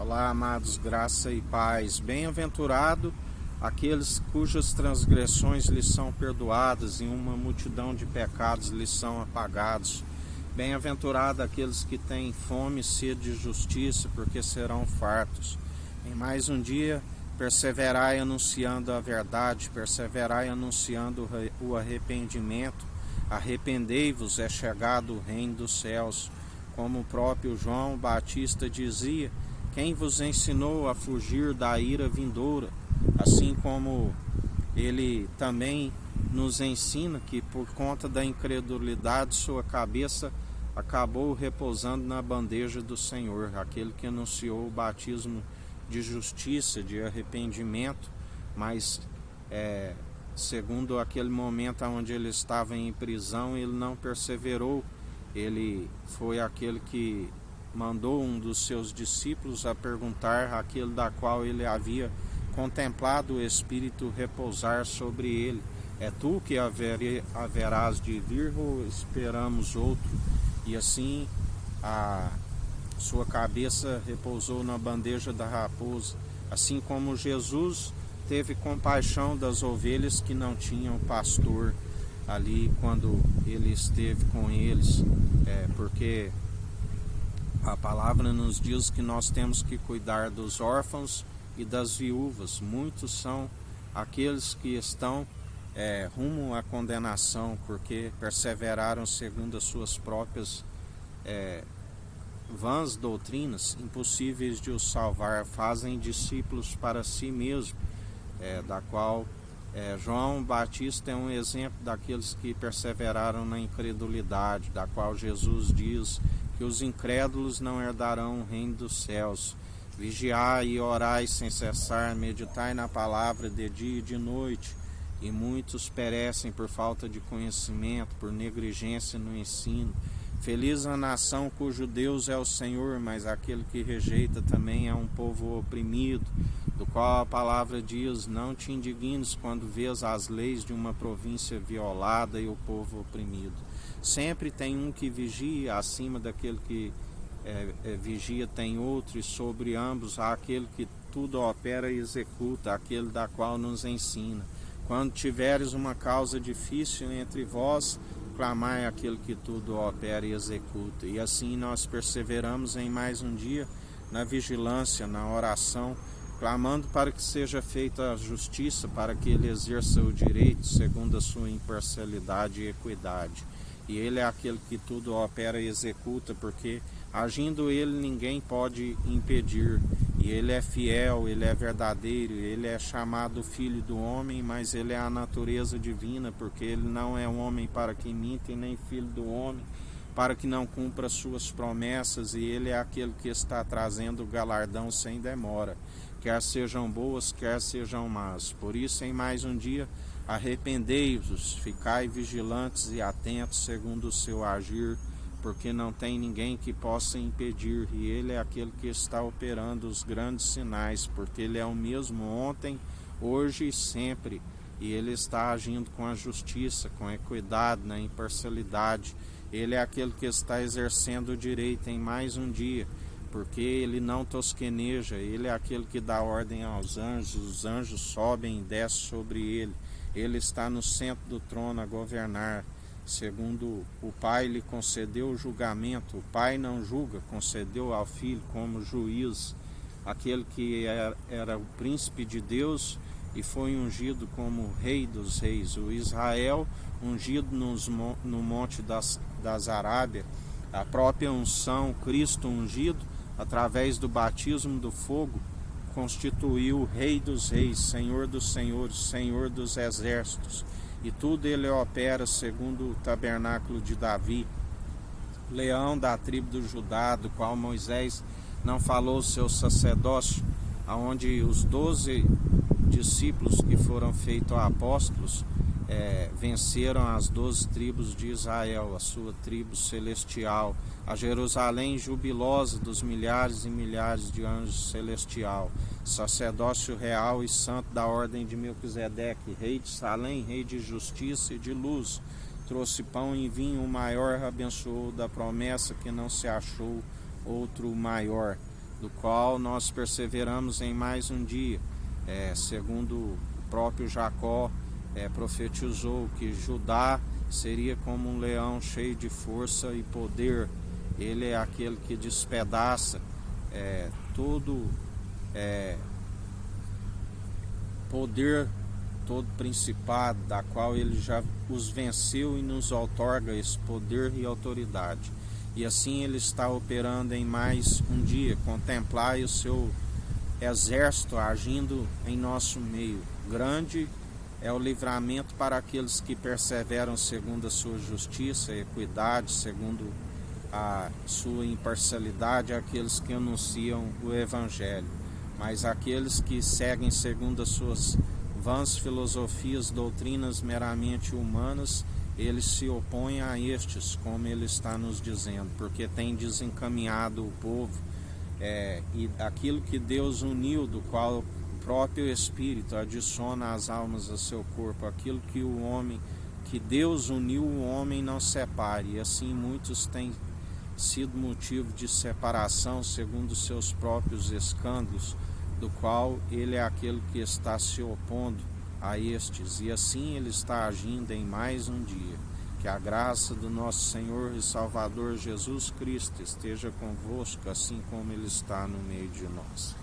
Olá, amados, graça e paz. Bem-aventurado aqueles cujas transgressões lhes são perdoadas e uma multidão de pecados lhes são apagados. Bem-aventurado aqueles que têm fome e sede de justiça, porque serão fartos. Em mais um dia, perseverai anunciando a verdade, perseverai anunciando o arrependimento. Arrependei-vos, é chegado o reino dos céus. Como o próprio João Batista dizia: quem vos ensinou a fugir da ira vindoura? Assim como ele também nos ensina que por conta da incredulidade sua cabeça acabou repousando na bandeja do Senhor, aquele que anunciou o batismo de justiça, de arrependimento, mas segundo aquele momento onde ele estava em prisão, ele não perseverou. Ele foi aquele que mandou um dos seus discípulos a perguntar àquele da qual ele havia contemplado o Espírito repousar sobre ele: é tu que haverás de vir ou esperamos outro? E assim a sua cabeça repousou na bandeja da raposa, assim como Jesus teve compaixão das ovelhas que não tinham pastor ali quando ele esteve com eles, porque a palavra nos diz que nós temos que cuidar dos órfãos e das viúvas. Muitos são aqueles que estão rumo à condenação, porque perseveraram segundo as suas próprias vãs doutrinas, impossíveis de os salvar, fazem discípulos para si mesmo, da qual João Batista é um exemplo daqueles que perseveraram na incredulidade, da qual Jesus diz que os incrédulos não herdarão o reino dos céus. Vigiai e orai sem cessar, meditai na palavra de dia e de noite. E muitos perecem por falta de conhecimento, por negligência no ensino. Feliz a nação cujo Deus é o Senhor, mas aquele que rejeita também é um povo oprimido, do qual a palavra diz: não te indignes quando vês as leis de uma província violada e o povo oprimido. Sempre tem um que vigia, acima daquele que vigia tem outro, e sobre ambos há aquele que tudo opera e executa, aquele da qual nos ensina. Quando tiveres uma causa difícil entre vós, clamai aquele que tudo opera e executa. E assim nós perseveramos em mais um dia, na vigilância, na oração, clamando para que seja feita a justiça, para que ele exerça o direito segundo a sua imparcialidade e equidade. E ele é aquele que tudo opera e executa, porque agindo ele ninguém pode impedir. E ele é fiel, ele é verdadeiro, ele é chamado Filho do Homem, mas ele é a natureza divina, porque ele não é um homem para que minta, nem filho do homem para que não cumpra suas promessas, e ele é aquele que está trazendo o galardão sem demora, quer sejam boas, quer sejam más. Por isso, em mais um dia, arrependei-vos, ficai vigilantes e atentos segundo o seu agir, porque não tem ninguém que possa impedir, e ele é aquele que está operando os grandes sinais, porque ele é o mesmo ontem, hoje e sempre, e ele está agindo com a justiça, com a equidade, na imparcialidade. Ele é aquele que está exercendo o direito em mais um dia, porque ele não tosqueneja. Ele é aquele que dá ordem aos anjos, os anjos sobem e descem sobre ele. Ele está no centro do trono a governar, segundo o Pai lhe concedeu o julgamento. O Pai não julga, concedeu ao Filho como juiz, aquele que era o príncipe de Deus e foi ungido como Rei dos Reis, o Israel ungido no Monte das Arábias, a própria unção, Cristo ungido, através do batismo do fogo, constituiu o Rei dos Reis, Senhor dos Senhores, Senhor dos Exércitos, e tudo ele opera segundo o tabernáculo de Davi, leão da tribo do Judá, do qual Moisés não falou o seu sacerdócio, aonde os 12 discípulos que foram feitos apóstolos venceram as 12 tribos de Israel, a sua tribo celestial, a Jerusalém jubilosa dos milhares e milhares de anjos celestial, sacerdócio real e santo da ordem de Melquisedeque, rei de Salém, rei de justiça e de luz, trouxe pão e vinho, o maior abençoou da promessa que não se achou outro maior. do qual nós perseveramos em mais um dia. Segundo o próprio Jacó profetizou que Judá seria como um leão cheio de força e poder. Ele é aquele que despedaça todo poder, todo principado, da qual ele já os venceu e nos outorga esse poder e autoridade. E assim ele está operando em mais um dia. Contemplai o seu exército agindo em nosso meio. Grande é o livramento para aqueles que perseveram segundo a sua justiça e equidade, segundo a sua imparcialidade, aqueles que anunciam o Evangelho. Mas aqueles que seguem segundo as suas vãs filosofias, doutrinas meramente humanas, eles se opõem a estes, como ele está nos dizendo, porque tem desencaminhado o povo, e aquilo que Deus uniu, do qual o próprio Espírito adiciona as almas a seu corpo, aquilo que Deus uniu, o homem não separe, e assim muitos têm sido motivo de separação segundo seus próprios escândalos, do qual ele é aquele que está se opondo a estes, e assim ele está agindo em mais um dia. Que a graça do nosso Senhor e Salvador Jesus Cristo esteja convosco, assim como ele está no meio de nós.